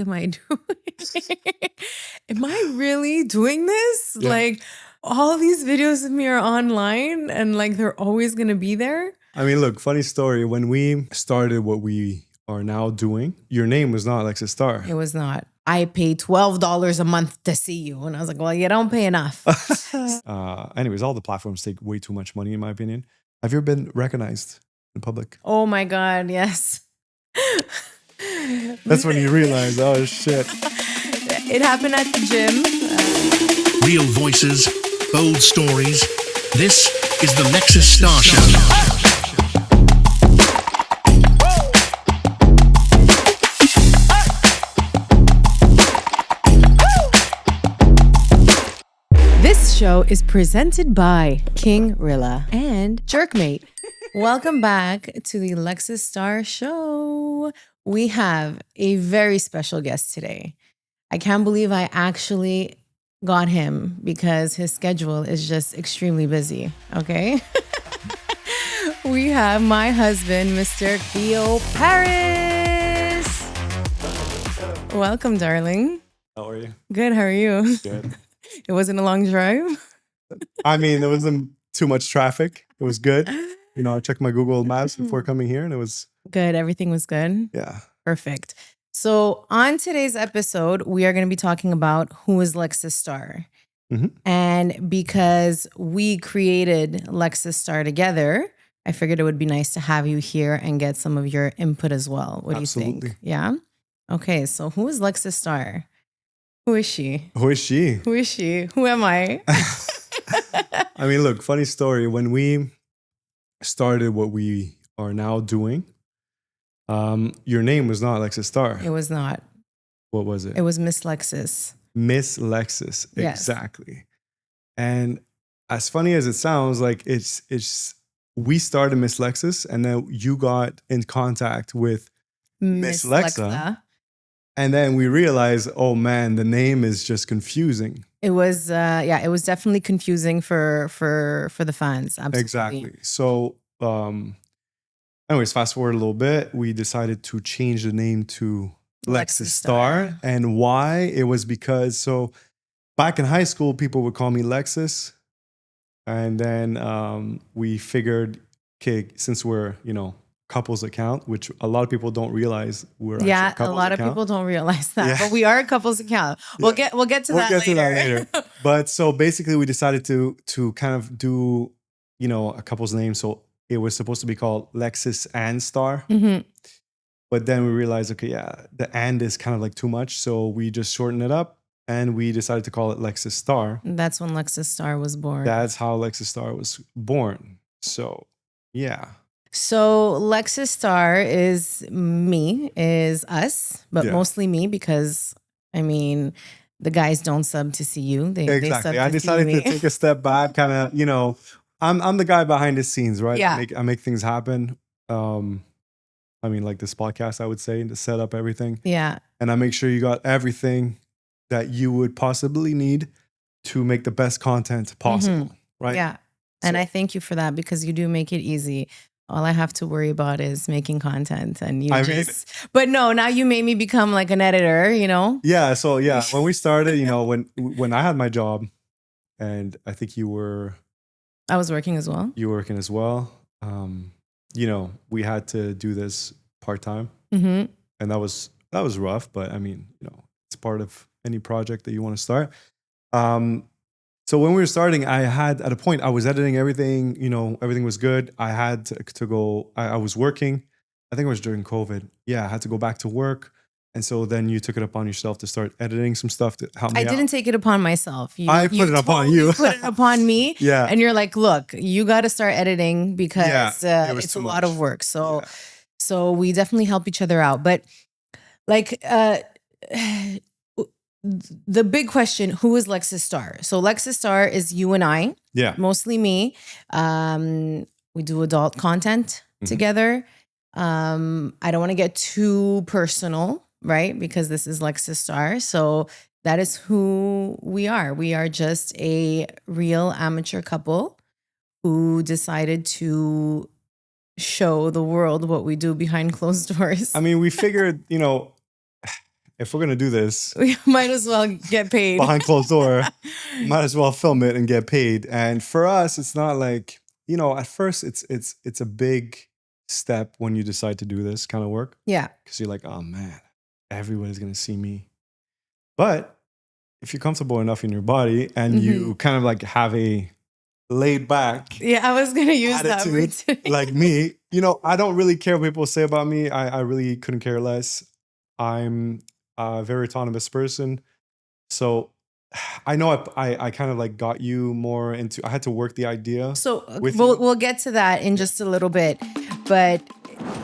am I doing? Am I really doing this? Yeah. Like all these videos of me are online and like they're always going to be there. I mean, look, funny story. When we started what we are now doing, your name was not Lexis Star. It was not. I pay $12 a month to see you. And I was like, well, you don't pay enough. Anyways, all the platforms take way too much money, in my opinion. Have you ever been recognized in public? Oh my God, yes. That's when you realize, oh shit. It happened at the gym. Real voices, bold stories. This is the Lexis Star Show. This show is presented by King Rilla and Jerkmate. Welcome back to the Lexis Star Show. We have a very special guest today. I can't believe I actually got him because his schedule is just extremely busy, okay? We have my husband, Mr. Theo Paris. Welcome, darling. How are you? Good, how are you? Good. It wasn't a long drive? I mean, there wasn't too much traffic. It was good. You know, I checked my Google Maps before coming here and it was... Good, everything was good? Yeah. Perfect. So on today's episode, we are going to be talking about who is Lexis Star. Mm-hmm. And because we created Lexis Star together, I figured it would be nice to have you here and get some of your input as well. What do you Absolutely. think? Yeah? Okay, so who is Lexis Star? Who is she? Who is she? Who is she? Who am I? I mean, look, funny story. When we started what we are now doing, your name was not Lexis Star. It was not. What was it? It was Miss Lexis. Miss Lexis. Yes. Exactly. And as funny as it sounds, like it's we started Miss Lexis and then you got in contact with Miss Lexa. And then we realized, oh man, the name is just confusing. It was, it was definitely confusing for the fans. Absolutely. Exactly. So, anyways, fast forward a little bit, we decided to change the name to Lexis Star. And why? It was because, so back in high school, people would call me Lexis. And then we figured, okay, since we're, couples account, which a lot of people don't realize we're actually a couples a lot account. of people don't realize that, Yeah. But we are a couples account. We'll get to that later. But so basically, we decided to kind of do a couple's name. So it was supposed to be called Lexis and Star, Mm-hmm. but then we realized, okay, yeah, the and is kind of like too much, so we just shortened it up and we decided to call it Lexis Star. That's when Lexis Star was born. That's how Lexis Star was born. So yeah. So Lexis Star is us, but Yeah. mostly me because, I mean, the guys don't sub to see you. They Exactly. sub I to decided see me. to take a step back, kind of, I'm the guy behind the scenes, right? Yeah. I make things happen. I mean, like this podcast, I would say, to set up everything. Yeah. And I make sure you got everything that you would possibly need to make the best content possible, right? Yeah. And So- I thank you for that because you do make it easy. All I have to worry about is making content and but no, now you made me become like an editor, Yeah. So yeah, when we started, when I had my job and I think you were I was working as well. You were working as well. We had to do this part-time. Mm-hmm. And that was rough, but I mean, it's part of any project that you want to start. So when we were starting, at a point, I was editing everything, everything was good. I had to go, I was working. I think it was during COVID. Yeah, I had to go back to work. And so then you took it upon yourself to start editing some stuff to help me out. I didn't take it upon myself. I put it upon you. Put it upon me. Yeah. And you're like, look, you got to start editing because it's a lot much. of work. So we definitely help each other out. But like, the big question, who is Lexis Star? So Lexis Star is you and I, Yeah. mostly me. We do adult content together. I don't want to get too personal, right? Because this is Lexis Star. So that is who we are. We are just a real amateur couple who decided to show the world what we do behind closed doors. I mean, we figured, if we're gonna do this We might as well get paid. behind closed door, might as well film it and get paid. And for us, it's not like, at first it's a big step when you decide to do this kind of work. Yeah. Because you're like, oh man, everybody's gonna see me. But if you're comfortable enough in your body and you kind of like have a laid back Yeah, I was going to use that word attitude, today. like me, I don't really care what people say about me. I really couldn't care less. I'm a very autonomous person. So I know I kind of like got you more into, I had to work the idea. So with we'll get to that in just a little bit. But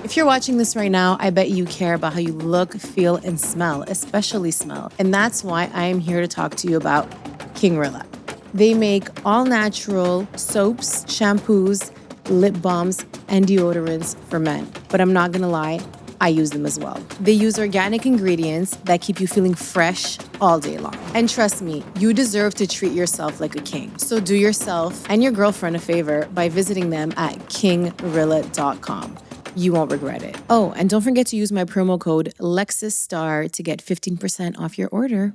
if you're watching this right now, I bet you care about how you look, feel, and smell, especially smell. And that's why I am here to talk to you about King Rilla. They make all natural soaps, shampoos, lip balms, and deodorants for men. But I'm not gonna lie, I use them as well. They use organic ingredients that keep you feeling fresh all day long. And trust me, you deserve to treat yourself like a king. So do yourself and your girlfriend a favor by visiting them at kingrilla.com. You won't regret it. Oh, and don't forget to use my promo code Lexis Star to get 15% off your order.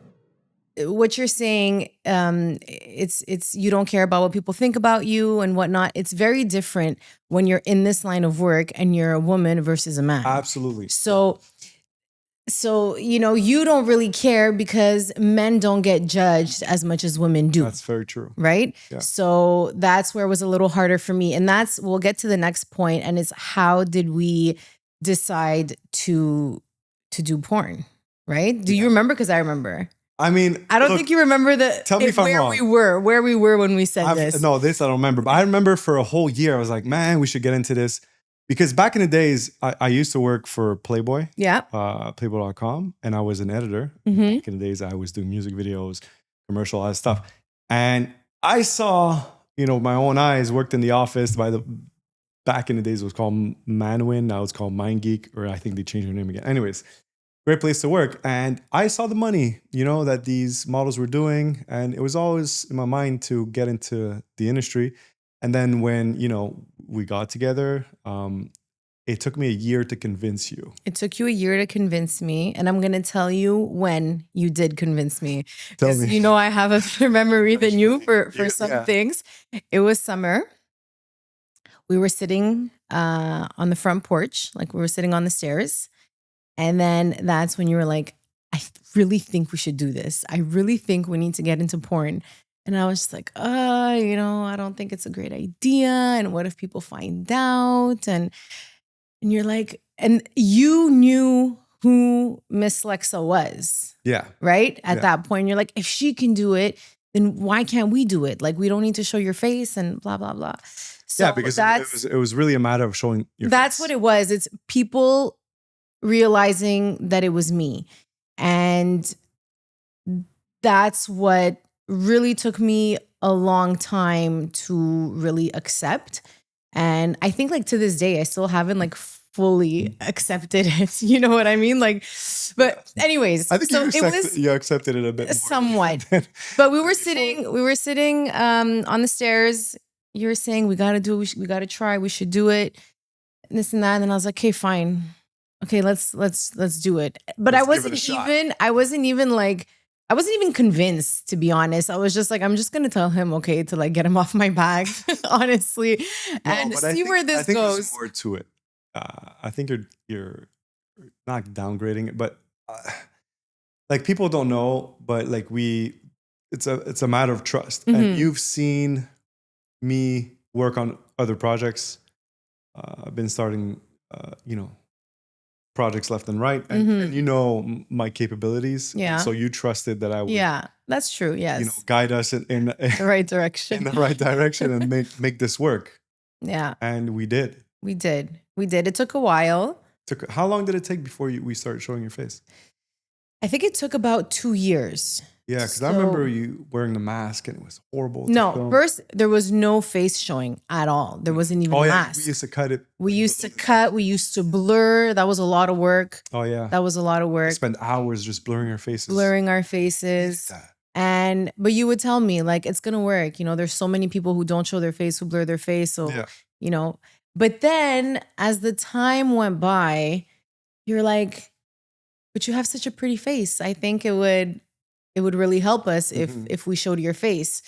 What you're saying, it's you don't care about what people think about you and whatnot. It's very different when you're in this line of work and you're a woman versus a man. Absolutely. So you don't really care because men don't get judged as much as women do. That's very true. Right? Yeah. So that's where it was a little harder for me. And we'll get to the next point, and it's how did we decide to do porn, right? Do you remember? Because I remember. I mean, I don't think you remember tell me if I'm wrong. where we were when we said this. No, this I don't remember. But I remember for a whole year, I was like, man, we should get into this. Because back in the days, I used to work for Playboy, Yeah. Playboy.com, and I was an editor. Mhm. Back in the days, I was doing music videos, commercial, all that stuff. And I saw, my own eyes, worked in the office back in the days, it was called Manwin. Now it's called MindGeek, or I think they changed their name again. Anyways, great place to work. And I saw the money, that these models were doing. And it was always in my mind to get into the industry. And then when, we got together, it took me a year to convince you. It took you a year to convince me. And I'm going to tell you when you did convince me. Tell me. I have a better memory than you for some things. It was summer. We were sitting on the front porch, like we were sitting on the stairs. And then that's when you were like, I really think we should do this. I really think we need to get into porn. And I was just like, I don't think it's a great idea. And what if people find out? And you're like, and you knew who Miss Lexa was. Yeah. Right? At that point, you're like, if she can do it, then why can't we do it? Like, we don't need to show your face and blah, blah, blah. So yeah, because it was really a matter of showing your That's face. what it was. It's people realizing that it was me. And that's what really took me a long time to really accept. And I think like to this day, I still haven't like fully accepted it. You know what I mean? Like, but anyways, I think you accepted it a bit more. Somewhat. But we were sitting on the stairs. You were saying, we got to do it. We got to try. We should do it. And this and that. And then I was like, okay, fine. Okay, let's do it. But I wasn't even convinced, to be honest. I was just like, I'm just gonna tell him, okay, to like get him off my back, honestly, and see where this goes. There's more to it. I think you're not downgrading it, but like people don't know, but like it's a matter of trust. Mm-hmm. And you've seen me work on other projects. I've been starting, projects left and right, and my capabilities. Yeah. So you trusted that I would. Yeah, that's true. Yes. Guide us in the right direction. In the right direction and make this work. Yeah. And we did. We did. It took a while. How long did it take before we started showing your face? I think it took about 2 years. Yeah, because I remember you wearing the mask and it was horrible. No, first there was no face showing at all. There wasn't even a mask. We used to cut it. We used to cut. We used to blur. That was a lot of work. Oh yeah, that was a lot of work. Spend hours just blurring our faces. But you would tell me like it's gonna work. There's so many people who don't show their face, who blur their face. So But then as the time went by, you're like, but you have such a pretty face. I think it would really help us if we showed your face.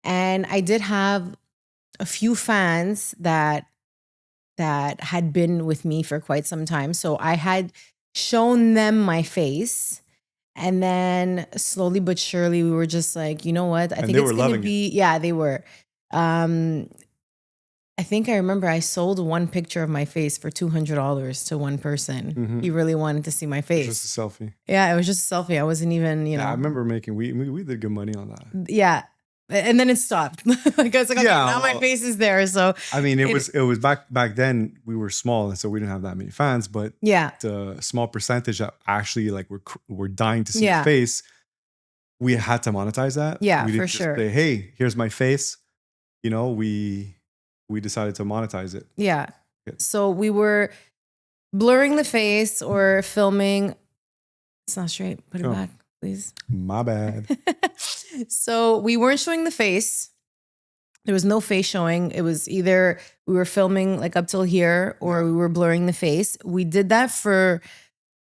And I did have a few fans that had been with me for quite some time. So I had shown them my face. And then slowly but surely we were just like, you know what? I think it's gonna be, yeah, they were. I think I remember I sold one picture of my face for $200 to one person. He really wanted to see my face. Just a selfie. Yeah, it was just a selfie. I wasn't even, you know. Yeah, I remember we did good money on that. Yeah. And then it stopped. Like I was like, okay, now my face is there. So I mean, it was back then we were small, and so we didn't have that many fans. But yeah, the small percentage that actually like were dying to see your face, we had to monetize that. Yeah, we didn't for just sure. say, hey, here's my face. You know, we decided to monetize it. Yeah. So we were blurring the face or filming. It's not straight. Put it back, please. My bad. So we weren't showing the face. There was no face showing. It was either we were filming like up till here or we were blurring the face. We did that for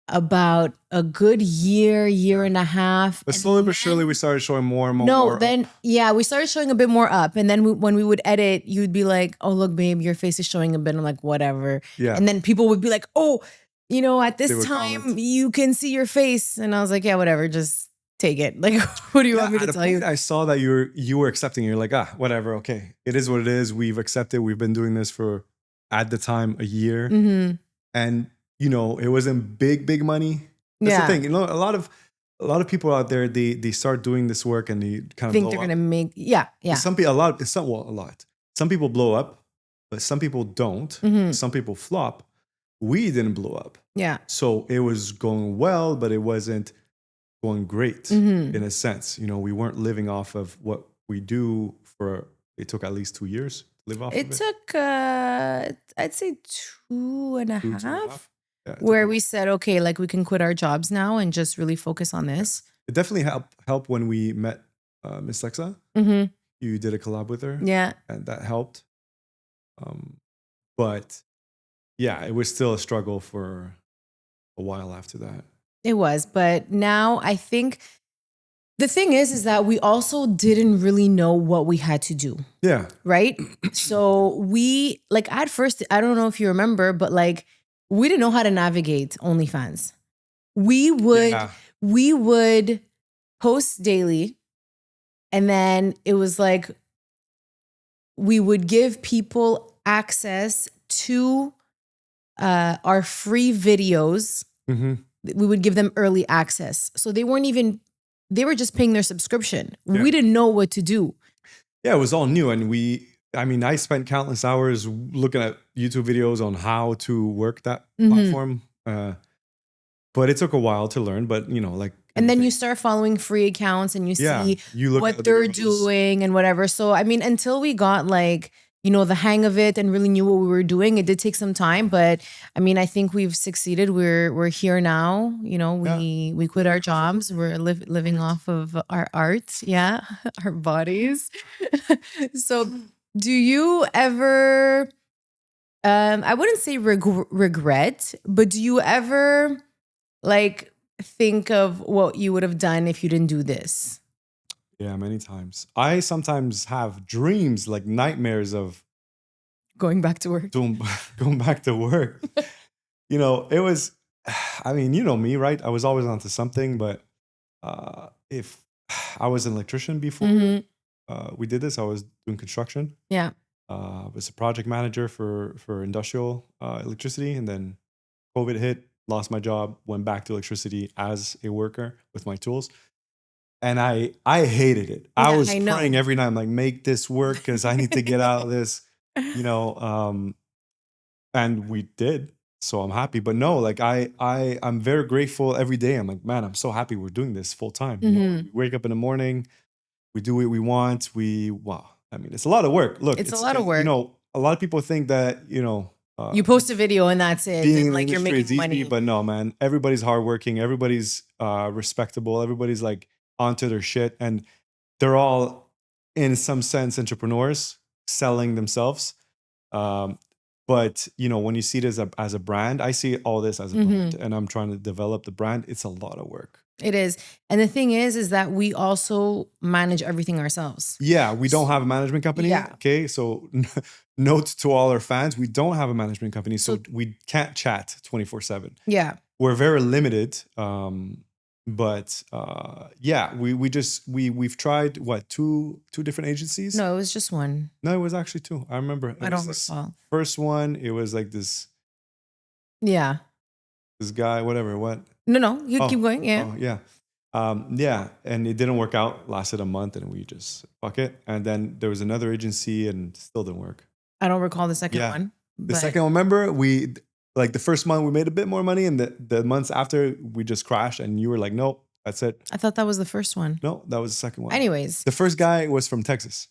about a good year and a half. But slowly but surely we started showing more and more. No, then we started showing a bit more up. And then when we would edit, you'd be like, oh, look, babe, your face is showing a bit. I'm like, whatever. Yeah. And then people would be like, oh, you know, at this time you can see your face. And I was like, yeah, whatever, just take it. Like, what do you want me to tell you? I saw that you were accepting. You're like, whatever. Okay. It is what it is. We've accepted. We've been doing this for, at the time, a year. And you know, it wasn't big money. That's the thing. You know, a lot of people out there, they start doing this work and they kind of think they're gonna make Some people a lot. Some people blow up, but some people don't. Some people flop. We didn't blow up. Yeah. So it was going well, but it wasn't going great in a sense. You know, we weren't living off of what we do for. It took at least 2 years to live off of it. It took I'd say 2.5. Yeah, where we said, okay, like we can quit our jobs now and just really focus on this. It definitely helped when we met Miss Lexa. You did a collab with her. Yeah. And that helped. But yeah, it was still a struggle for a while after that. It was. But now I think the thing is that we also didn't really know what we had to do. Yeah. Right? So we, like at first, I don't know if you remember, but like, we didn't know how to navigate OnlyFans. We would post daily, and then it was like we would give people access to our free videos. We would give them early access. So they were just paying their subscription. Yeah. We didn't know what to do. Yeah, it was all new. And I spent countless hours looking at YouTube videos on how to work that platform. But it took a while to learn, but you know, like. And then you start following free accounts and you see what they're doing and whatever. So, I mean, until we got like, you know, the hang of it and really knew what we were doing, it did take some time, but I mean, I think we've succeeded. We're here now. You know, we quit our jobs. We're living off of our art. Yeah. Our bodies. So do you ever, I wouldn't say regret, but do you ever like think of what you would have done if you didn't do this? Yeah, many times. I sometimes have dreams, like nightmares of going back to work. Going back to work. You know, it was, I mean, you know me, right? I was always onto something, but if I was an electrician before we did this, I was doing construction. Yeah. I was a project manager for industrial electricity, and then COVID hit, lost my job, went back to electricity as a worker with my tools. And I hated it. Yeah, I was praying every night. I'm like, make this work because I need to get out of this, you know. And we did, so I'm happy. But no, like I'm very grateful every day. I'm like, man, I'm so happy we're doing this full time. You know, we wake up in the morning, we do what we want. I mean, it's a lot of work. Look, it's a lot of work. You know, a lot of people think that, you know, you post a video and that's it. Being and like you're making easy, money. But no, man, everybody's hardworking. Everybody's respectable. Everybody's like onto their shit, and they're all in some sense entrepreneurs selling themselves. But when you see it as a brand, I see all this as a brand, and I'm trying to develop the brand. It's a lot of work. It is. And the thing is that we also manage everything ourselves. Yeah, we don't have a management company. Yeah. Okay, so note to all our fans, we don't have a management company, so we can't chat 24/7. Yeah. We're very limited. But yeah, we've tried two different agencies. No, it was just one. No, it was actually two. I remember. I don't recall. First one, it was like this guy, whatever, what? No, you keep going. Yeah. Oh, yeah. Yeah, and it didn't work out. Lasted a month, and we just fuck it. And then there was another agency, and still didn't work. I don't recall the second one. The second one, remember, we the first month we made a bit more money, and the months after we just crashed. And you were like, "Nope, that's it." I thought that was the first one. No, that was the second one. Anyways, the first guy was from Texas.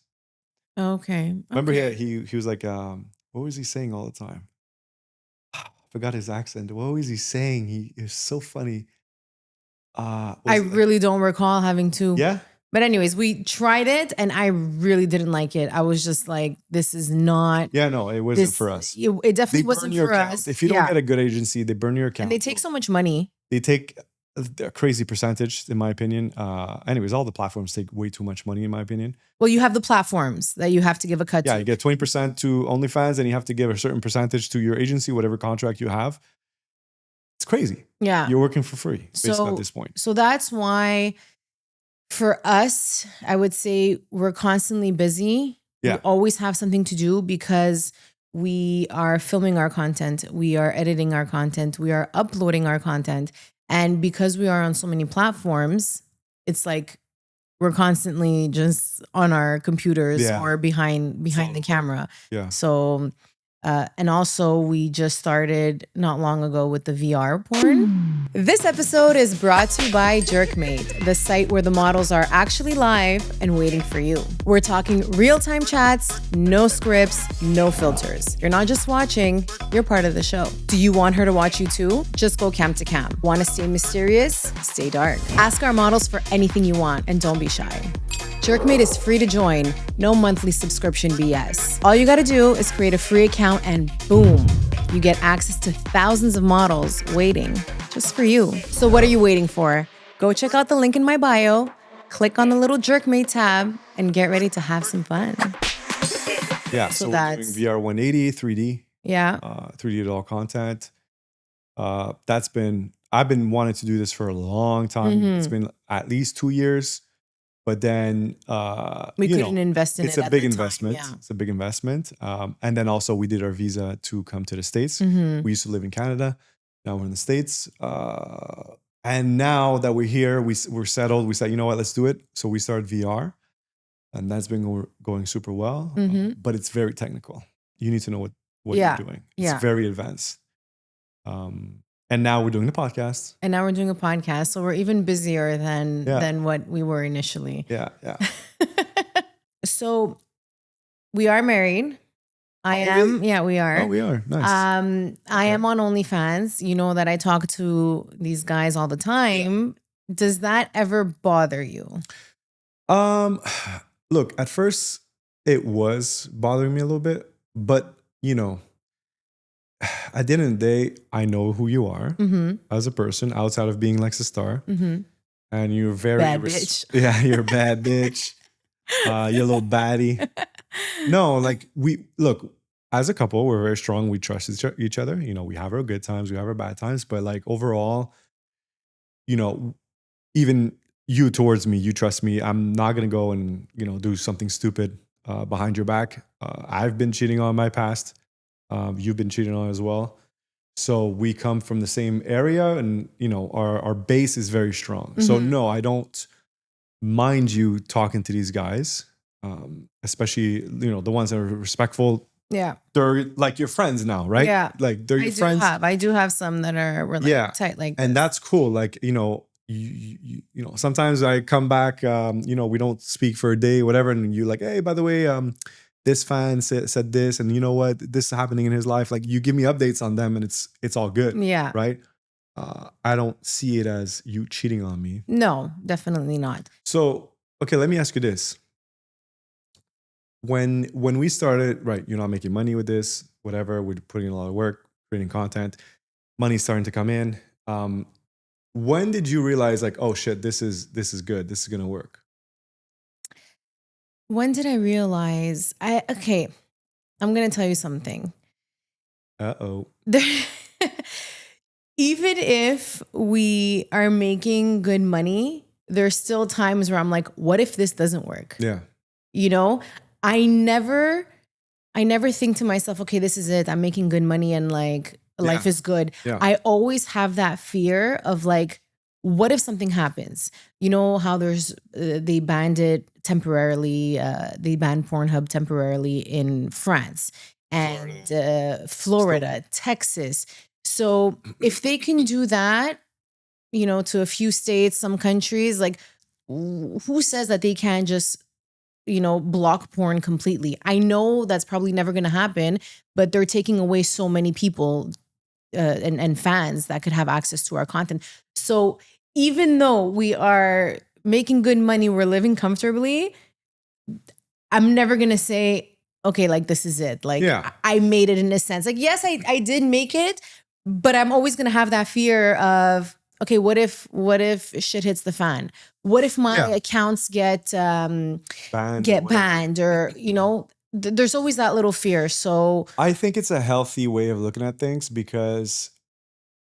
Okay. Remember, he was like, what was he saying all the time? I forgot his accent. What was he saying? He is so funny. I really don't recall having to. Yeah. But anyways, we tried it and I really didn't like it. I was just like, this is not. Yeah, no, it wasn't for us. It definitely wasn't for us. If you don't get a good agency, they burn your account. And they take so much money. They take a crazy percentage, in my opinion. Anyways, all the platforms take way too much money, in my opinion. Well, you have the platforms that you have to give a cut to. Yeah, you get 20% to OnlyFans, and you have to give a certain percentage to your agency, whatever contract you have. It's crazy. Yeah. You're working for free, basically, at this point. So that's why, for us, I would say we're constantly busy. Yeah. We always have something to do because we are filming our content. We are editing our content. We are uploading our content. And because we are on so many platforms, it's like we're constantly just on our computers or behind the camera. Yeah. So, and also we just started not long ago with the VR porn. This episode is brought to you by Jerkmate, the site where the models are actually live and waiting for you. We're talking real-time chats, no scripts, no filters. You're not just watching, you're part of the show. Do you want her to watch you too? Just go cam to cam. Want to stay mysterious? Stay dark. Ask our models for anything you want and don't be shy. Jerkmate is free to join, no monthly subscription BS. All you gotta do is create a free account and boom, you get access to thousands of models waiting just for you. So what are you waiting for? Go check out the link in my bio, click on the little Jerkmate tab, and get ready to have some fun. Yeah, so we're doing VR 180, 3D. Yeah. 3D all content. I've been wanting to do this for a long time. It's been at least 2 years. But then we couldn't invest in it. It's a big investment. Yeah. It's a big investment. And then also we did our visa to come to the States. We used to live in Canada. Now we're in the States. And now that we're here, we're settled. We said, you know what, let's do it. So we started VR. And that's been going super well. But it's very technical. You need to know what you're doing. It's very advanced. And now we're doing the podcast. So we're even busier than what we were initially. Yeah. So we are married. I am. Yeah, we are. Oh, we are. Nice. I am on OnlyFans. You know that I talk to these guys all the time. Does that ever bother you? Look, at first it was bothering me a little bit, but at the end of the day, I know who you are as a person outside of being Lexis Star. And you're very bad bitch. Yeah, you're a bad bitch. You're a little baddie. No, like look, as a couple, we're very strong. We trust each other. We have our good times, we have our bad times, but like overall, even you towards me, you trust me. I'm not gonna go and do something stupid behind your back. I've been cheating on my past. You've been cheating on as well. So we come from the same area and, our base is very strong. So no, I don't mind you talking to these guys, especially, the ones that are respectful. Yeah. They're like your friends now, right? Yeah. Like they're your friends. I do have some that are tight like this. And that's cool. Like, you sometimes I come back, we don't speak for a day, whatever. And you're like, hey, by the way, this fan said this, and you know what? This is happening in his life. Like you give me updates on them, and it's all good. Yeah. Right. I don't see it as you cheating on me. No, definitely not. So, okay, let me ask you this. when we started, right, you're not making money with this, whatever, we're putting in a lot of work, creating content, money's starting to come in. When did you realize like, oh shit, this is good, this is gonna work? When did I realize? Okay, I'm gonna tell you something. Uh-oh. Even if we are making good money, there's still times where I'm like, what if this doesn't work? Yeah. You know, I never think to myself, okay, this is it. I'm making good money and like life is good. Yeah. I always have that fear of like, what if something happens? You know how there's they banned it temporarily. They banned Pornhub temporarily in France and Florida, Texas. So if they can do that, you know, to a few states, some countries, like who says that they can't just, you know, block porn completely? I know that's probably never going to happen, but they're taking away so many people and fans that could have access to our content. So even though we are making good money, we're living comfortably, I'm never going to say, okay, like this is it. Like I made it in a sense. Like, yes, I did make it, but I'm always going to have that fear of, okay, what if shit hits the fan? What if my accounts get banned or, you know, there's always that little fear. So I think it's a healthy way of looking at things because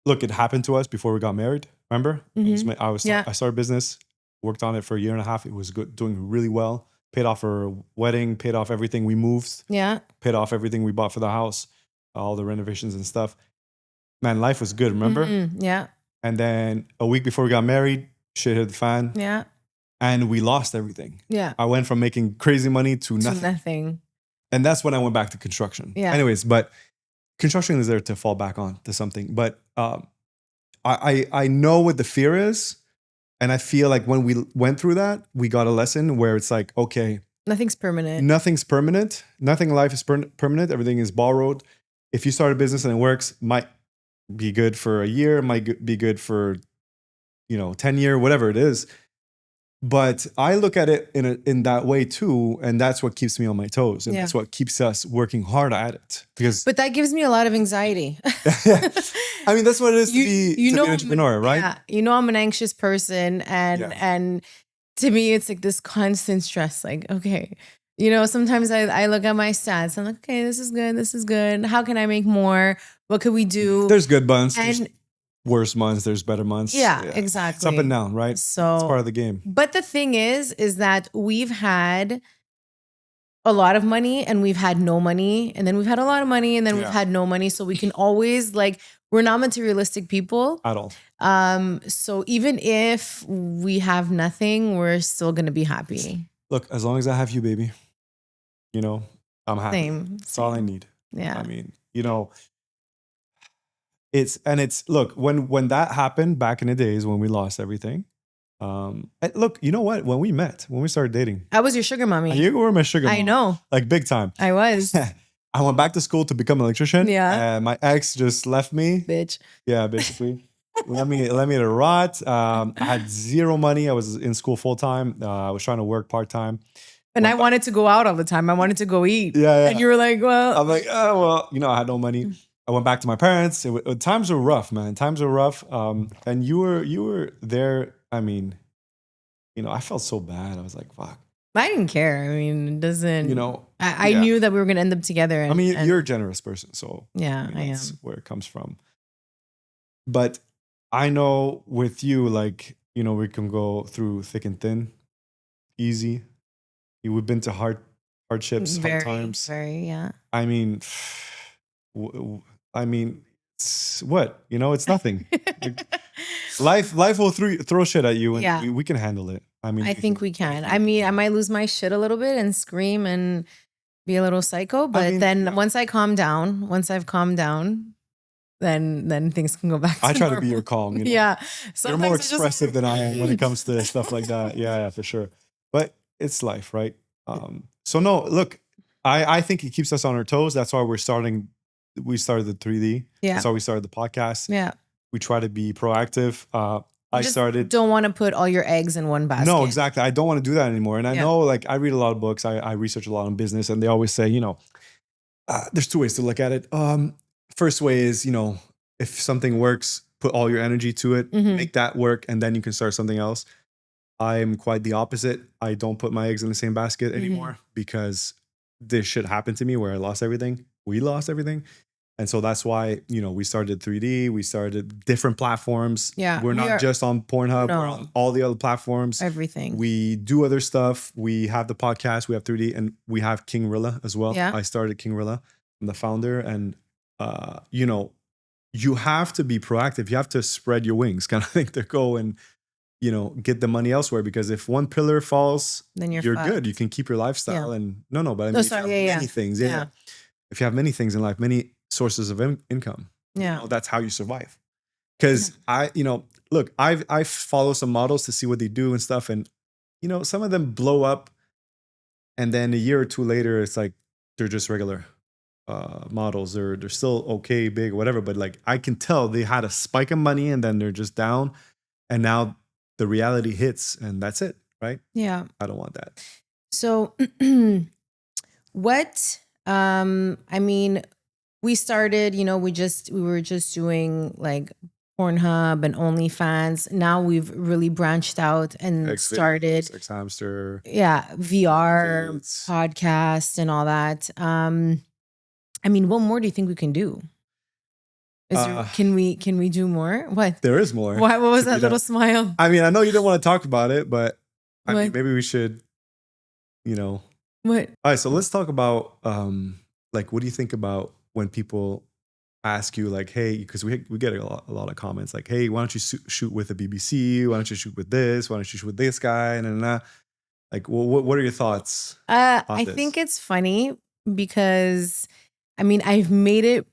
look, it happened to us before we got married. Remember? Mm-hmm. I started business, worked on it for a year and a half. It was good, doing really well. Paid off our wedding, paid off everything we moved. Yeah. Paid off everything we bought for the house, all the renovations and stuff. Man, life was good, remember? Mm-hmm. Yeah. And then a week before we got married, shit hit the fan. Yeah. And we lost everything. Yeah. I went from making crazy money to nothing. And that's when I went back to construction. Yeah. Anyways, but construction is there to fall back on to something. But I know what the fear is. And I feel like when we went through that, we got a lesson where it's like, okay. Nothing's permanent. Nothing's permanent. Nothing in life is permanent. Everything is borrowed. If you start a business and it works, might be good for a year, might be good for, 10 years, whatever it is. But I look at it in that way too, and that's what keeps me on my toes, and that's what keeps us working hard at it. But that gives me a lot of anxiety. I mean, that's what it is to be an entrepreneur, right? Yeah, you know, I'm an anxious person, and to me, it's like this constant stress. Like, okay, you know, sometimes I look at my stats. I'm like, okay, this is good. This is good. How can I make more? What could we do? There's good months. There's worse months. There's better months. Yeah, exactly. It's up and down, right? So it's part of the game. But the thing is that we've had a lot of money and we've had no money, and then we've had a lot of money and then we've had no money. So we can always we're not materialistic people at all. So even if we have nothing, we're still gonna be happy. Look, as long as I have you, baby, I'm happy. Same. That's all I need. Yeah. I mean, it's look, when that happened back in the days when we lost everything. Look, you know what? When we started dating, I was your sugar mommy. You were my sugar mommy. I know. Like big time. I was. I went back to school to become an electrician. Yeah. And my ex just left me. Bitch. Yeah, basically. let me to rot. I had zero money. I was in school full time. I was trying to work part time. And I wanted to go out all the time. I wanted to go eat. Yeah. And you were like, well. I'm like, oh, well, I had no money. I went back to my parents. Times were rough, man. Times were rough. And you were there. I mean, I felt so bad. I was like, fuck. I didn't care. I mean, it doesn't. I yeah. knew that we were going to end up together. And you're a generous person. So yeah, I am. That's where it comes from. But I know with you, we can go through thick and thin, easy. We've been to hardships, hard times. Very, yeah. I mean, it's what? It's nothing. Life will throw shit at you, and we can handle it. I mean, I think we can. I mean, I might lose my shit a little bit and scream and be a little psycho, but once I've calmed down, then things can go back to I try normal. to be your calm. Yeah. You're more expressive than I am when it comes to stuff like that. Yeah, for sure. But it's life, right? So no, look, I think it keeps us on our toes. That's why we started the 3D. Yeah. That's why we started the podcast. Yeah. We try to be proactive. I started. Don't want to put all your eggs in one basket. No, exactly. I don't want to do that anymore. And I know, like, I read a lot of books. I research a lot on business, and they always say, there's two ways to look at it. First way is, if something works, put all your energy to it, make that work, and then you can start something else. I'm quite the opposite. I don't put my eggs in the same basket anymore because this shit happened to me where I lost everything. We lost everything. And so that's why, we started 3D. We started different platforms. Yeah. We're not just on Pornhub. No. We're on all the other platforms. Everything. We do other stuff. We have the podcast. We have 3D. And we have King Rilla as well. Yeah. I started King Rilla. I'm the founder. And, you have to be proactive. You have to spread your wings, kind of thing, to go and, get the money elsewhere. Because if one pillar falls, then you're good. You can keep your lifestyle. And but I mean, if you have many things. Yeah. If you have many things in life, many sources of income, that's how you survive. Because look, I follow some models to see what they do and stuff. And, some of them blow up. And then a year or two later, it's like, they're just regular models. They're still okay, big, whatever. But like, I can tell they had a spike of money and then they're just down. And now the reality hits and that's it, right? Yeah. I don't want that. So we started, we were just doing like Pornhub and OnlyFans. Now we've really branched out and started X-Hamster. Yeah, VR, podcast and all that. What more do you think we can do? Can we do more? What? There is more. What was that little smile? I know you don't want to talk about it, but maybe we should, What? All right, so let's talk about what do you think about when people ask you like, hey, because we get a lot of comments like, hey, why don't you shoot with the BBC? Why don't you shoot with this? Why don't you shoot with this guy? And like, what are your thoughts? I think it's funny because I've made it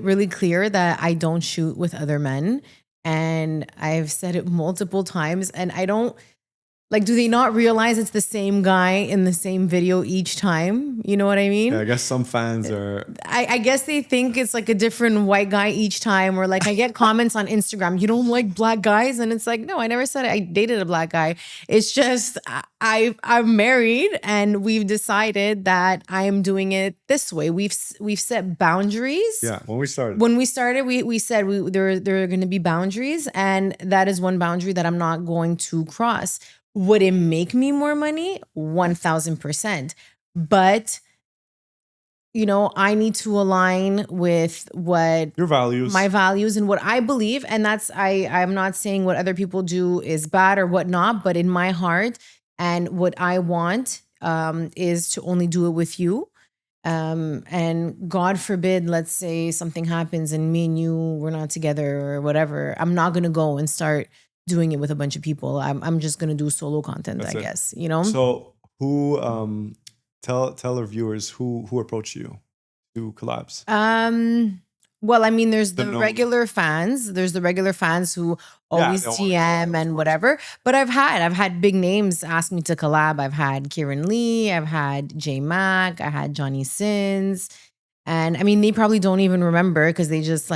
really clear that I don't shoot with other men, and I've said it multiple times, and I don't do they not realize it's the same guy in the same video each time? You know what I mean? Yeah, I guess some fans are... I guess they think it's like a different white guy each time, or like I get comments on Instagram, you don't like black guys? And it's like, no, I never said I dated a black guy. It's just I'm married and we've decided that I am doing it this way. We've set boundaries. Yeah, when we started, we said there are going to be boundaries, and that is one boundary that I'm not going to cross. Would it make me more money? 1,000%. But, I need to align with what your values, my values, and what I believe. And that's, I'm not saying what other people do is bad or whatnot, but in my heart and what I want is to only do it with you. And God forbid, let's say something happens and me and you, we're not together or whatever. I'm not going to go and start doing it with a bunch of people. I'm just gonna do solo content, I guess, So who tell our viewers who approached you to collabs? Well, there's the regular fans. There's the regular fans who always DM and whatever. But I've had big names ask me to collab. I've had Kieran Lee, I've had J Mac, I had Johnny Sins. And they probably don't even remember because they just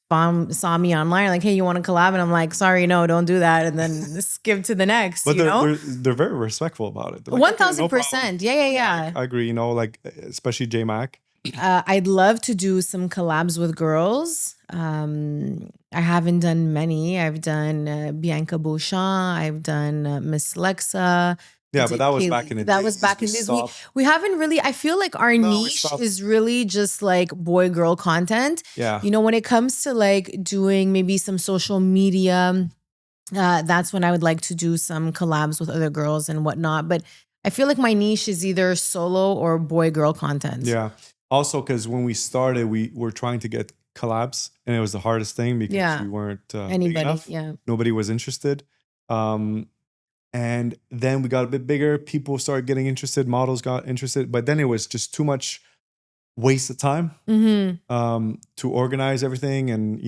saw me online like, hey, you want to collab? And I'm like, sorry, no, don't do that. And then skip to the next, but they're very respectful about it. 1,000%. Yeah. I agree, especially J Mac. I'd love to do some collabs with girls. I haven't done many. I've done Bianca Beauchamp. I've done Miss Lexa. Yeah, but that was back in the days. That was back in the days. We haven't really, I feel like our niche is really just like boy-girl content. Yeah. When it comes to doing maybe some social media, that's when I would like to do some collabs with other girls and whatnot. But I feel like my niche is either solo or boy-girl content. Yeah. Also, because when we started, we were trying to get collabs, and it was the hardest thing because we weren't anybody. Big enough. Yeah. Nobody was interested. And then we got a bit bigger. People started getting interested. Models got interested. But then it was just too much waste of time to organize everything. And,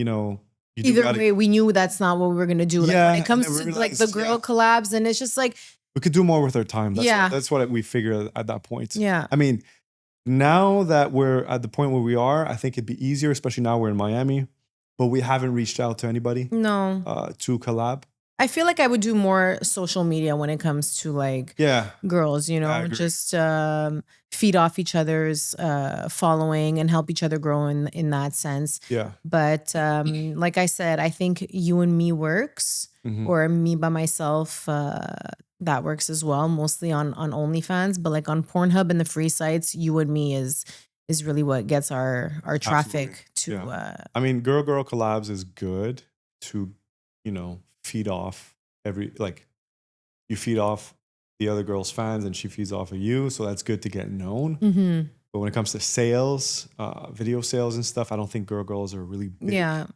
either way, we knew that's not what we were going to do. When it comes to the girl collabs, and it's just like... We could do more with our time. That's what we figured at that point. Yeah. Now that we're at the point where we are, I think it'd be easier, especially now we're in Miami. but we haven't reached out to anybody No. to collab. I feel like I would do more social media when it comes to like Yeah. girls, you I know, agree. just feed off each other's following and help each other grow in that sense. Yeah. But like I said, I think you and me works, Mhm. or me by myself, that works as well, mostly on OnlyFans. But like on Pornhub and the free sites, you and me is really what gets our traffic to. Yeah. I mean, girl collabs is good to, you know, feed off you feed off the other girl's fans and she feeds off of you. So that's good to get known. Mhm. But when it comes to sales, video sales and stuff, I don't think girls are really big. Yeah.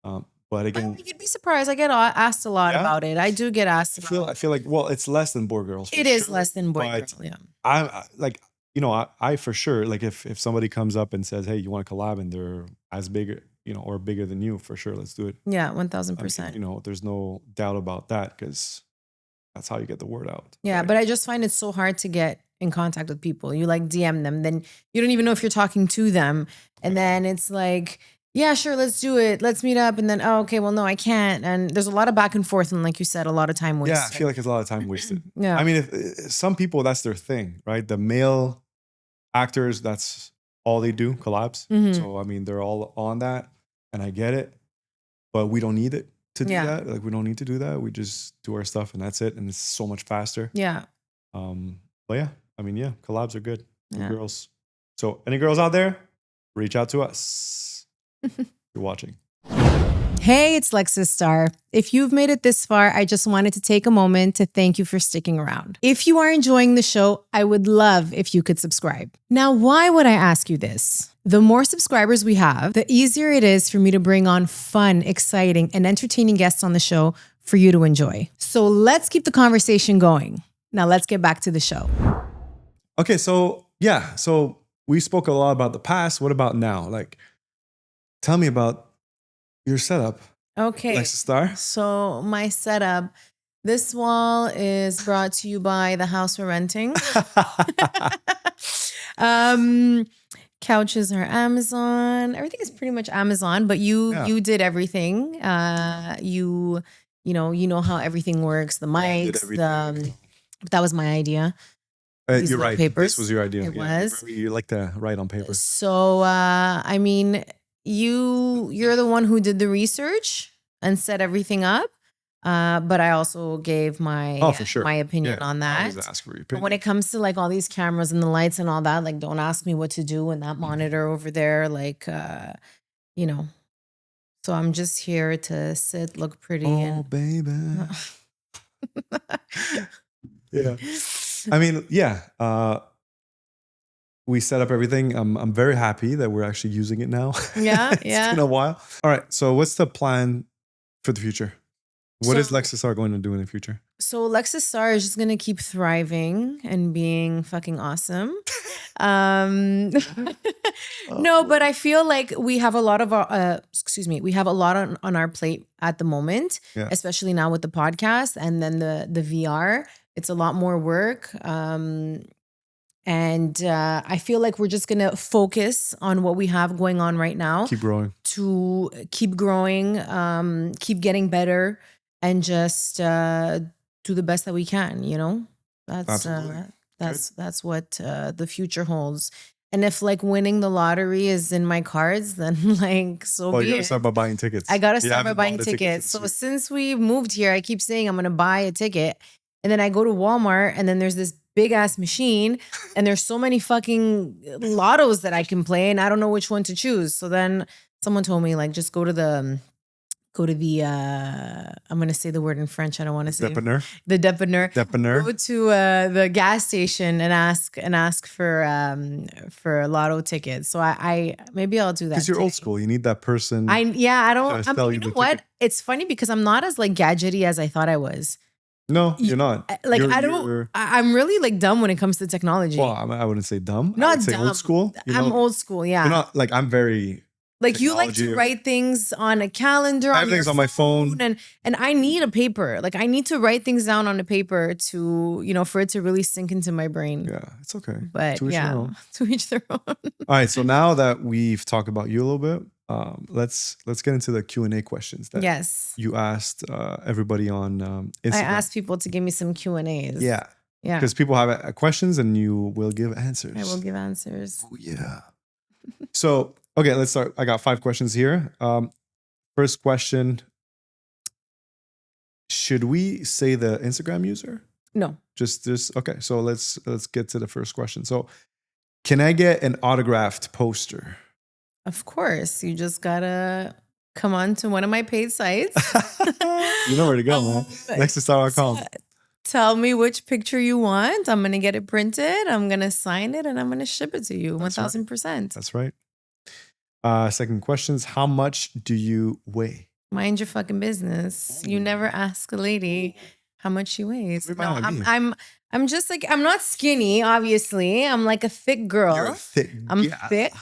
But again, You'd be surprised. I get asked a lot Yeah? about it. I do get asked about I feel like, well, it's less than boy girls. it. Is less than boy but girl. Yeah. I like, you know, I for sure, like if somebody comes up and says, hey, you want to collab and they're as big, you know, or bigger than you, for sure, let's do it. Yeah, I mean, 1000%. you know, there's no doubt about that because that's how you get the word out. Yeah, right? but I just find it so hard to get in contact with people. You like DM them, then you don't even know if you're talking to them. And then it's like, yeah, sure, let's do it. Let's meet up. And then, oh, okay, well, no, I can't. And there's a lot of back and forth. And like you said, a lot of time wasted. Yeah, I feel like it's a lot of time wasted. Yeah. I mean, if some people, that's their thing, right? The male actors, that's all they do, collabs. Mhm. So, I mean, they're all on that and I get it, but we don't need it to do Yeah. that. Like, we don't need to do that. We just do our stuff and that's it. And it's so much faster. Yeah. But yeah, I mean, yeah, collabs are good. Good Yeah. girls. So, any girls out there, reach out to us. You're watching. Hey, it's Lexis Star. If you've made it this far, I just wanted to take a moment to thank you for sticking around. If you are enjoying the show, I would love if you could subscribe. Now, why would I ask you this? The more subscribers we have, the easier it is for me to bring on fun, exciting, and entertaining guests on the show for you to enjoy. So let's keep the conversation going. Now let's get back to the show. Okay, so yeah, so we spoke a lot about the past. What about now? Like, tell me about your setup, Okay. Lexis Star. So my setup, this wall is brought to you by the house we're renting. Couches are Amazon. Everything is pretty much Amazon, but you did everything. You know how everything works. The mics, that was my idea. These You're little right. papers. This was your idea. It was. You like to write on paper. So I mean, you're the one who did the research and set everything up. But I also gave my for sure. my opinion on I that. always ask for your But opinion. when it comes to like all these cameras and the lights and all that, like don't ask me what to do and that monitor over there, like you know. So I'm just here to sit, look pretty, Oh, and baby. Yeah. I mean, yeah. We set up everything. I'm very happy that we're actually using it now. Yeah, It's yeah. been a while. All right. So what's the plan for the future? What is So- Lexis Star going to do in the future? So Lexis Star is just gonna keep thriving and being fucking awesome. No, but I feel like we have a lot of we have a lot on our plate at the moment, Yeah. especially now with the podcast and then the VR. It's a lot more work. And I feel like we're just gonna focus on what we have going on right now Keep growing. to keep growing, keep getting better, and just do the best that we can. You know, that's Absolutely. that's what the future holds. And if like winning the lottery is in my cards, then like so Well, you be gotta it. start by buying tickets. I gotta You start by haven't buying bought a ticket tickets. since So you- since we moved here, I keep saying I'm gonna buy a ticket, and then I go to Walmart, and then there's this big ass machine, and there's so many fucking lottos that I can play, and I don't know which one to choose. So then someone told me like just go to the I'm gonna say the word in French. I don't want to say Depanneur. the depanneur. Depanneur. Go to the gas station and ask for lotto tickets. So I maybe I'll do that. Because you're old today. school. You need that person. I don't. Trying to sell You you know the what? ticket. It's funny because I'm not as like gadgety as I thought I was. No, you're not. Like You're- I don't. you're- I'm really like dumb when it comes to technology. Well, I wouldn't say dumb. I Not would say dumb. old school. You I'm know, old school. Yeah. You're not like I'm very. Like you like to technology- write things on a calendar. Everything's your on my phone. and I need a paper. Like I need to write things down on a paper to for it to really sink into my brain. Yeah, it's okay. But To each their yeah, own. to each their own. All right. So now that we've talked about you a little bit, let's get into the Q&A questions that Yes. you asked everybody on Instagram. I asked people to give me some Q&As. Yeah. Yeah. Because people have questions and you will give answers. I will give answers. Oh, yeah. So, okay, let's start. I got 5 questions here. First question. Should we say the Instagram user? No. Just okay. So let's get to the first question. So, can I get an autographed poster? Of course. You just gotta come on to one of my paid sites. You know where to go, man. LexisStar.com. Tell me which picture you want. I'm gonna get it printed. I'm gonna sign it, and I'm gonna ship it to you. 1,000%. That's right. Second question is, how much do you weigh? Mind your fucking business. You never ask a lady how much she weighs. No, I'm just like, I'm not skinny, obviously. I'm like a thick girl. You're a thick. I'm thick.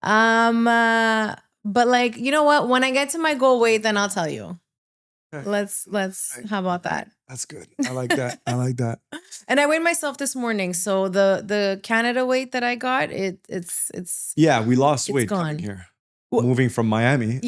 But like, you know what? When I get to my goal weight, then I'll tell you. Okay. Let's how about that? That's good. I like that. I like that. And I weighed myself this morning. So the Canada weight that I got, it's yeah, we lost weight gone. coming here. Moving from Miami,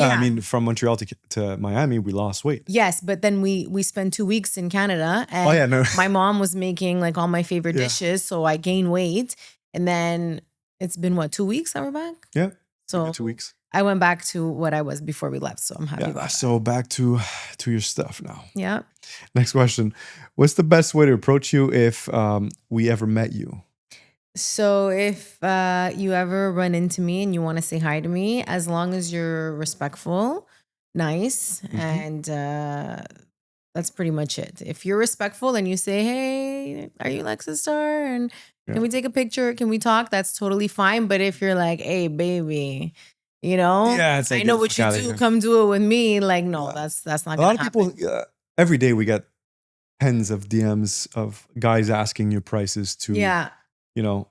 from Montreal to Miami, we lost weight. Yes, but then we spent 2 weeks in Canada, and my mom was making like all my favorite dishes, so I gained weight, and then it's been 2 weeks that we're back. Yeah, so 2 weeks. I went back to what I was before we left, so I'm happy about that. So back to your stuff now. Yeah. Next question: what's the best way to approach you if we ever met you? So if you ever run into me and you want to say hi to me, as long as you're respectful, nice, and that's pretty much it. If you're respectful and you say, hey, are you Lexis Star? And can we take a picture? Can we talk? That's totally fine. But if you're like, hey, baby, you know, it's like, I know what you do. Come do it with me. Like, no, that's not going to happen. A lot of people, every day we get tens of DMs of guys asking you prices to... You know,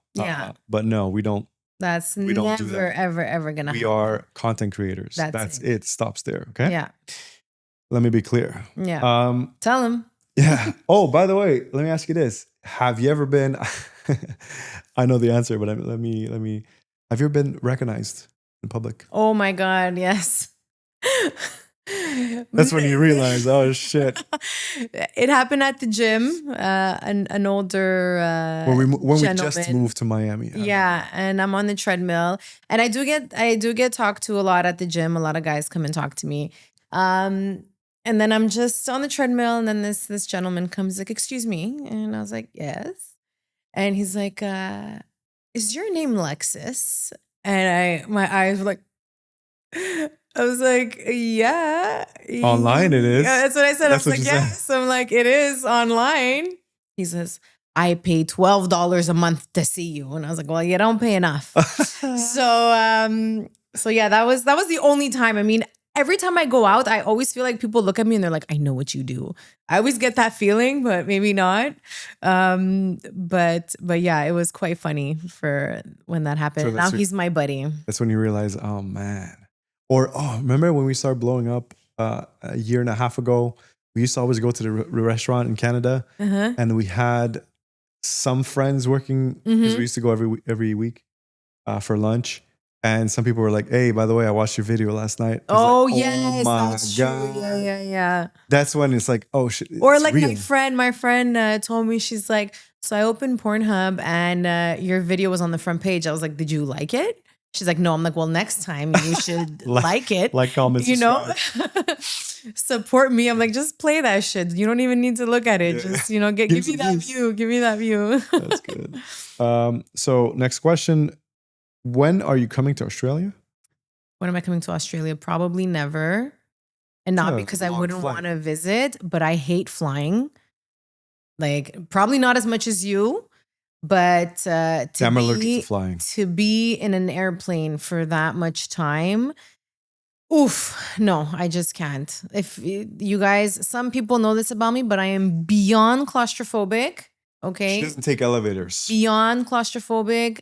but no, we don't. That's we never, don't do that. ever gonna happen. We are content creators. That's it. Stops there. Okay. Yeah. Let me be clear. Yeah. Tell him. Yeah. Oh, by the way, let me ask you this: have you ever been? I know the answer, but let me. Have you ever been recognized in public? Oh my God! Yes. That's when you realize, oh shit. It happened at the gym. An older when we gentleman. just moved to Miami. Yeah, and I'm on the treadmill, and I do get talked to a lot at the gym. A lot of guys come and talk to me. And then I'm just on the treadmill, and then this gentleman comes like, "Excuse me," and I was like, "Yes," and he's like, "Is your name Lexis?" And my eyes were like. I was like, yeah. Online it is. Yeah, that's what I said. I was like, yes. I'm like, it is online. He says, I pay $12 a month to see you. And I was like, well, you don't pay enough. So yeah, that was the only time. I mean, every time I go out, I always feel like people look at me and they're like, I know what you do. I always get that feeling, but maybe not. But yeah, it was quite funny for when that happened. So now he's my buddy. That's when you realize, oh man. Or, remember when we started blowing up a year and a half ago? We used to always go to the restaurant in Canada, and we had some friends working because we used to go every week for lunch. And some people were like, "Hey, by the way, I watched your video last night." Oh like, yes, my that's God. True. Yeah. That's when it's like, oh shit. Or like real. my friend told me, she's like, so I opened Pornhub and your video was on the front page. I was like, did you like it? She's like, no. I'm like, well, next time you should like it. Like, comment, you know, support me. I'm like, just play that shit. You don't even need to look at it. Yeah. Just, you know, give me that view. Give me that view. That's good. So next question. When are you coming to Australia? When am I coming to Australia? Probably never. And not because I wouldn't want to visit, but I hate flying. Like, probably not as much as you. But I'm allergic to flying. To be in an airplane for that much time, oof, no, I just can't. If you guys, some people know this about me, but I am beyond claustrophobic. Okay. She doesn't take elevators. Beyond claustrophobic.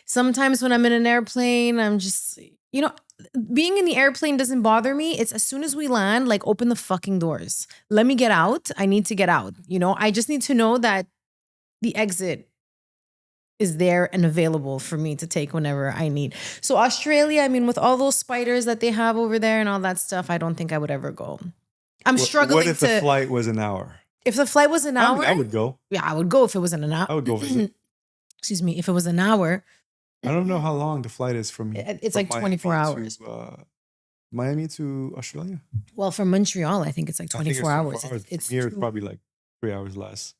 Sometimes when I'm in an airplane, I'm just, you know, being in the airplane doesn't bother me. It's as soon as we land, like, open the fucking doors. Let me get out. I need to get out. You know, I just need to know that the exit is there and available for me to take whenever I need. So Australia, I mean, with all those spiders that they have over there and all that stuff, I don't think I would ever go. I'm struggling. What if the flight was an hour? If the flight was an hour, I would go. Yeah, I would go if it was an hour. I would go visit. Excuse me, if it was an hour. I don't know how long the flight is from here. It's like 24 hours. Miami to Australia? Well, from Montreal, I think it's like 24 hours. It's here, it's probably like 3 hours less.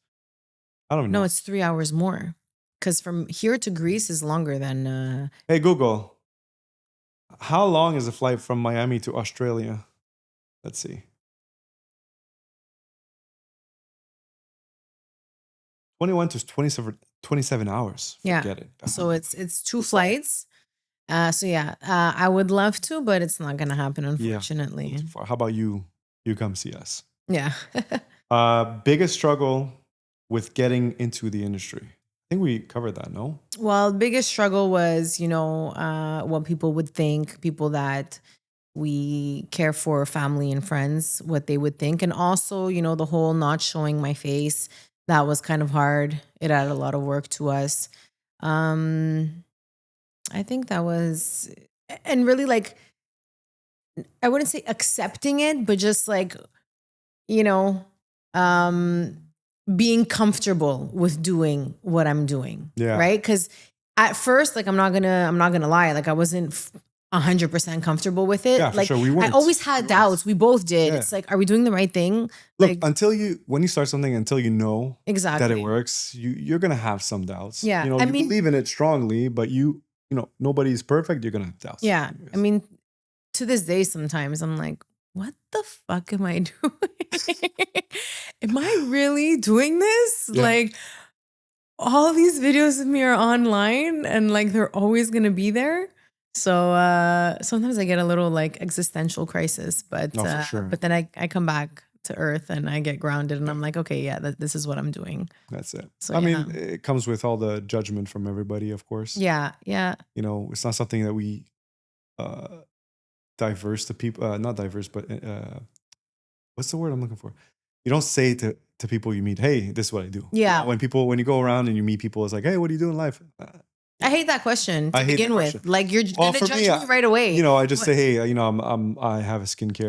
I don't know. No, it's 3 hours more. Because from here to Greece is longer than... Hey, Google. How long is the flight from Miami to Australia? Let's see. 21 to 27 hours. Yeah. Forget it. So it's 2 flights. I would love to, but it's not going to happen, unfortunately. Yeah, too far. How about you? You come see us. Yeah. Biggest struggle with getting into the industry. I think we covered that, no? Well, the biggest struggle was, what people would think, people that we care for, family and friends, what they would think. And also, the whole not showing my face, that was kind of hard. It added a lot of work to us. I think that was, and really like, I wouldn't say accepting it, but just like, being comfortable with doing what I'm doing. Yeah. Right. Cause at first, like, I'm not gonna lie. Like I wasn't 100% comfortable with it. Yeah, for like sure. We weren't. I always had doubts. We both did. Yeah. It's like, are we doing the right thing? Look, Like, when you start something, until you know exactly that it works, you're going to have some doubts. Yeah. You believe in it strongly, but nobody's perfect. You're going to have doubts. Yeah. I mean, to this day, sometimes I'm like, what the fuck am I doing? Am I really doing this? Yeah. Like, all these videos of me are online and like they're always going to be there. So sometimes I get a little like existential crisis, but for sure. But then I come back to earth and I get grounded and I'm like, okay, yeah, this is what I'm doing. That's it. So, I mean, it comes with all the judgment from everybody, of course. Yeah. It's not something that we diverse to people, not diverse, but what's the word I'm looking for? You don't say to people you meet, hey, this is what I do. Yeah. When you go around and you meet people, it's like, hey, what do you do in life? I hate that question to begin with. Question. Like you're gonna judge me right away. I just say, hey, I have a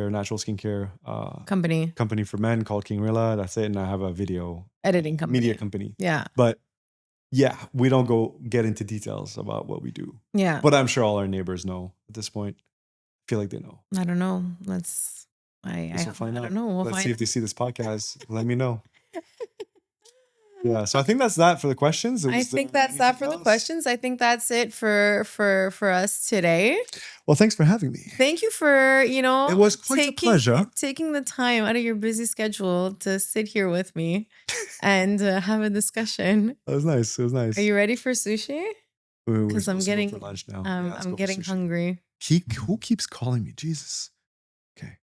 natural skincare company for men called King Rilla. That's it. And I have a video editing company, media company. Yeah. But yeah, we don't get into details about what we do. Yeah. But I'm sure all our neighbors know at this point. I feel like they know. I don't know. We'll find out. I don't know. Let's see if they see this podcast. Let me know. Yeah, so I think that's that for the questions. I think that's that for the questions. I think that's it for us today. Well, thanks for having me. Thank you for, it was quite a pleasure. Taking the time out of your busy schedule to sit here with me and have a discussion. It was nice. Are you ready for sushi? Because I'm getting for lunch now. I'm getting hungry. Who keeps calling me? Jesus. Okay.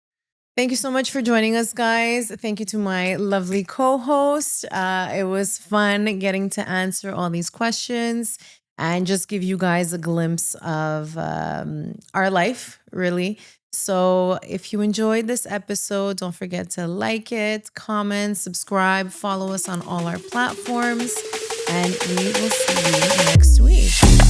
Thank you so much for joining us, guys. Thank you to my lovely co-host. It was fun getting to answer all these questions and just give you guys a glimpse of our life, really. So if you enjoyed this episode, don't forget to like it, comment, subscribe, follow us on all our platforms, and we will see you next week.